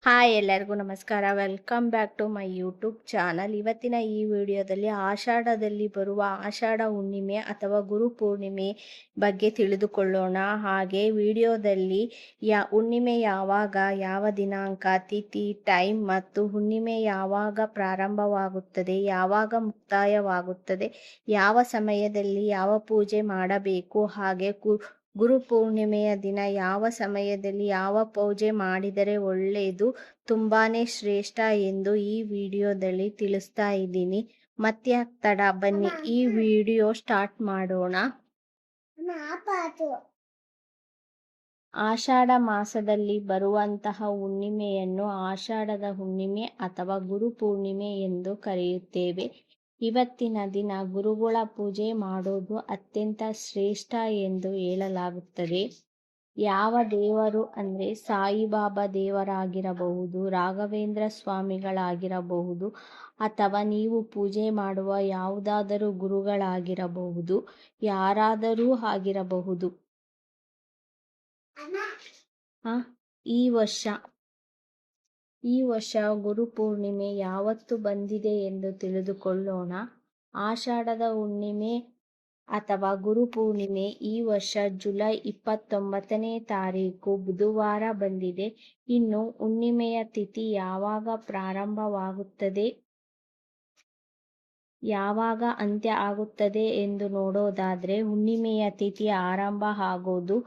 Hi ಎಲ್ಲರಿಗೂ ನಮಸ್ಕಾರ. Welcome back to my YouTube channel. ಇವತ್ತಿನ ಈ ವಿಡಿಯೋದಲ್ಲಿ ಆಷಾಢದಲ್ಲಿ ಬರುವ ಆಷಾಢ ಹುಣ್ಣಿಮೆ ಅಥವಾ ಗುರು ಪೂರ್ಣಿಮೆ ಬಗ್ಗೆ ತಿಳಿದುಕೊಳ್ಳೋಣ. ಹಾಗೆ ವಿಡಿಯೋದಲ್ಲಿ ಹುಣ್ಣಿಮೆ ಯಾವಾಗ, ಯಾವ ದಿನಾಂಕ, ತಿಥಿ, ಟೈಮ್ ಮತ್ತು ಹುಣ್ಣಿಮೆ ಯಾವಾಗ ಪ್ರಾರಂಭವಾಗುತ್ತದೆ, ಯಾವಾಗ ಮುಕ್ತಾಯವಾಗುತ್ತದೆ, ಯಾವ ಸಮಯದಲ್ಲಿ ಯಾವ ಪೂಜೆ ಮಾಡಬೇಕು, ಹಾಗೆ ಗುರು ಪೂರ್ಣಿಮೆಯ ದಿನ ಯಾವ ಸಮಯದಲ್ಲಿ ಯಾವ ಪೂಜೆ ಮಾಡಿದರೆ ಒಳ್ಳೆಯದು, ತುಂಬಾನೇ ಶ್ರೇಷ್ಠ ಎಂದು ಈ ವಿಡಿಯೋದಲ್ಲಿ ತಿಳಿಸ್ತಾ ಇದ್ದೀನಿ. ಮತ್ತ್ಯಾಕ್ ತಡ, ಬನ್ನಿ ಈ ವಿಡಿಯೋ ಸ್ಟಾರ್ಟ್ ಮಾಡೋಣ. ಆಷಾಢ ಮಾಸದಲ್ಲಿ ಬರುವಂತಹ ಹುಣ್ಣಿಮೆಯನ್ನು ಆಷಾಢದ ಹುಣ್ಣಿಮೆ ಅಥವಾ ಗುರು ಪೂರ್ಣಿಮೆ ಎಂದು ಕರೆಯುತ್ತೇವೆ. ಇವತ್ತಿನ ದಿನ ಗುರುಗಳ ಪೂಜೆ ಮಾಡೋದು ಅತ್ಯಂತ ಶ್ರೇಷ್ಠ ಎಂದು ಹೇಳಲಾಗುತ್ತದೆ. ಯಾವ ದೇವರು ಅಂದರೆ ಸಾಯಿಬಾಬಾ ದೇವರಾಗಿರಬಹುದು, ರಾಘವೇಂದ್ರ ಸ್ವಾಮಿಗಳಾಗಿರಬಹುದು, ಅಥವಾ ನೀವು ಪೂಜೆ ಮಾಡುವ ಯಾವುದಾದರೂ ಗುರುಗಳಾಗಿರಬಹುದು, ಯಾರಾದರೂ ಆಗಿರಬಹುದು. ಈ ವರ್ಷ ಗುರು ಪೂರ್ಣಿಮೆ ಯಾವತ್ತು ಬಂದಿದೆ ಎಂದು ತಿಳಿದುಕೊಳ್ಳೋಣ. ಆಷಾಢದ ಹುಣ್ಣಿಮೆ ಅಥವಾ ಗುರು ಪೂರ್ಣಿಮೆ ಈ ವರ್ಷ ಜುಲೈ 29ನೇ ತಾರೀಕು ಬುಧವಾರ ಬಂದಿದೆ. ಇನ್ನು ಹುಣ್ಣಿಮೆಯ ತಿಥಿ ಯಾವಾಗ ಪ್ರಾರಂಭವಾಗುತ್ತದೆ, ಯಾವಾಗ ಅಂತ್ಯ ಆಗುತ್ತದೆ ಎಂದು ನೋಡೋದಾದ್ರೆ, ಹುಣ್ಣಿಮೆಯ ತಿಥಿ ಆರಂಭ ಆಗೋದು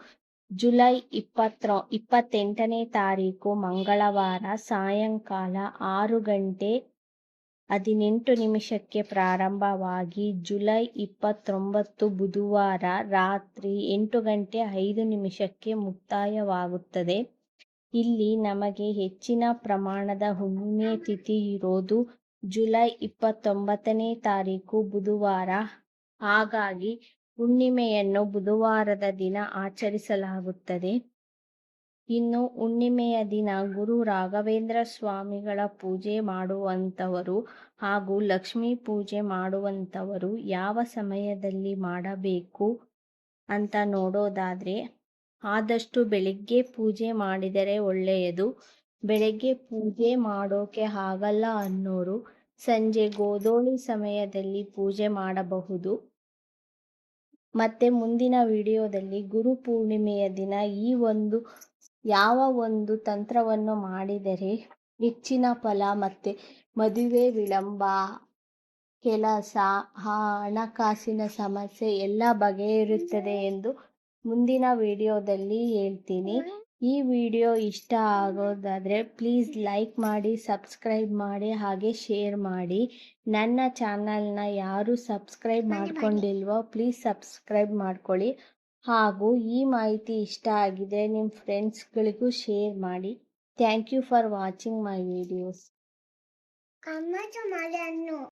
ಜುಲೈ 28ನೇ ತಾರೀಕು ಮಂಗಳವಾರ ಸಾಯಂಕಾಲ 6:18 ಪ್ರಾರಂಭವಾಗಿ ಜುಲೈ 29 ಬುಧವಾರ ರಾತ್ರಿ 8:05 ಮುಕ್ತಾಯವಾಗುತ್ತದೆ. ಇಲ್ಲಿ ನಮಗೆ ಹೆಚ್ಚಿನ ಪ್ರಮಾಣದ ಹುಣ್ಣಿಮೆ ತಿಥಿ ಇರೋದು ಜುಲೈ 29ನೇ ತಾರೀಕು ಬುಧವಾರ. ಹಾಗಾಗಿ ಹುಣ್ಣಿಮೆಯನ್ನು ಬುಧವಾರದ ದಿನ ಆಚರಿಸಲಾಗುತ್ತದೆ. ಇನ್ನು ಹುಣ್ಣಿಮೆಯ ದಿನ ಗುರು ರಾಘವೇಂದ್ರ ಸ್ವಾಮಿಗಳ ಪೂಜೆ ಮಾಡುವಂಥವರು ಹಾಗೂ ಲಕ್ಷ್ಮೀ ಪೂಜೆ ಮಾಡುವಂಥವರು ಯಾವ ಸಮಯದಲ್ಲಿ ಮಾಡಬೇಕು ಅಂತ ನೋಡೋದಾದ್ರೆ, ಆದಷ್ಟು ಬೆಳಿಗ್ಗೆ ಪೂಜೆ ಮಾಡಿದರೆ ಒಳ್ಳೆಯದು. ಬೆಳಗ್ಗೆ ಪೂಜೆ ಮಾಡೋಕೆ ಆಗಲ್ಲ ಅನ್ನೋರು ಸಂಜೆ ಗೋಧೂಳಿ ಸಮಯದಲ್ಲಿ ಪೂಜೆ ಮಾಡಬಹುದು. ಮತ್ತೆ ಮುಂದಿನ ವಿಡಿಯೋದಲ್ಲಿ ಗುರು ಪೂರ್ಣಿಮೆಯ ದಿನ ಯಾವ ಒಂದು ತಂತ್ರವನ್ನು ಮಾಡಿದರೆ ಹೆಚ್ಚಿನ ಫಲ, ಮತ್ತೆ ಮದುವೆ ವಿಳಂಬ, ಕೆಲಸ, ಹಣಕಾಸಿನ ಸಮಸ್ಯೆ ಎಲ್ಲ ಬಗೆಹರಿಯುತ್ತದೆ ಎಂದು ಮುಂದಿನ ವಿಡಿಯೋದಲ್ಲಿ ಹೇಳ್ತೀನಿ. ಈ ವಿಡಿಯೋ ಇಷ್ಟ ಆಗೋದಾದರೆ ಪ್ಲೀಸ್ ಲೈಕ್ ಮಾಡಿ, ಸಬ್ಸ್ಕ್ರೈಬ್ ಮಾಡಿ, ಹಾಗೆ ಶೇರ್ ಮಾಡಿ. ನನ್ನ ಚಾನಲ್ನ ಯಾರು ಸಬ್ಸ್ಕ್ರೈಬ್ ಮಾಡ್ಕೊಂಡಿಲ್ವೋ ಪ್ಲೀಸ್ ಸಬ್ಸ್ಕ್ರೈಬ್ ಮಾಡ್ಕೊಳ್ಳಿ. ಹಾಗೂ ಈ ಮಾಹಿತಿ ಇಷ್ಟ ಆಗಿದ್ರೆ ನಿಮ್ಮ ಫ್ರೆಂಡ್ಸ್ಗಳಿಗೂ ಶೇರ್ ಮಾಡಿ. Thank you for watching my videos.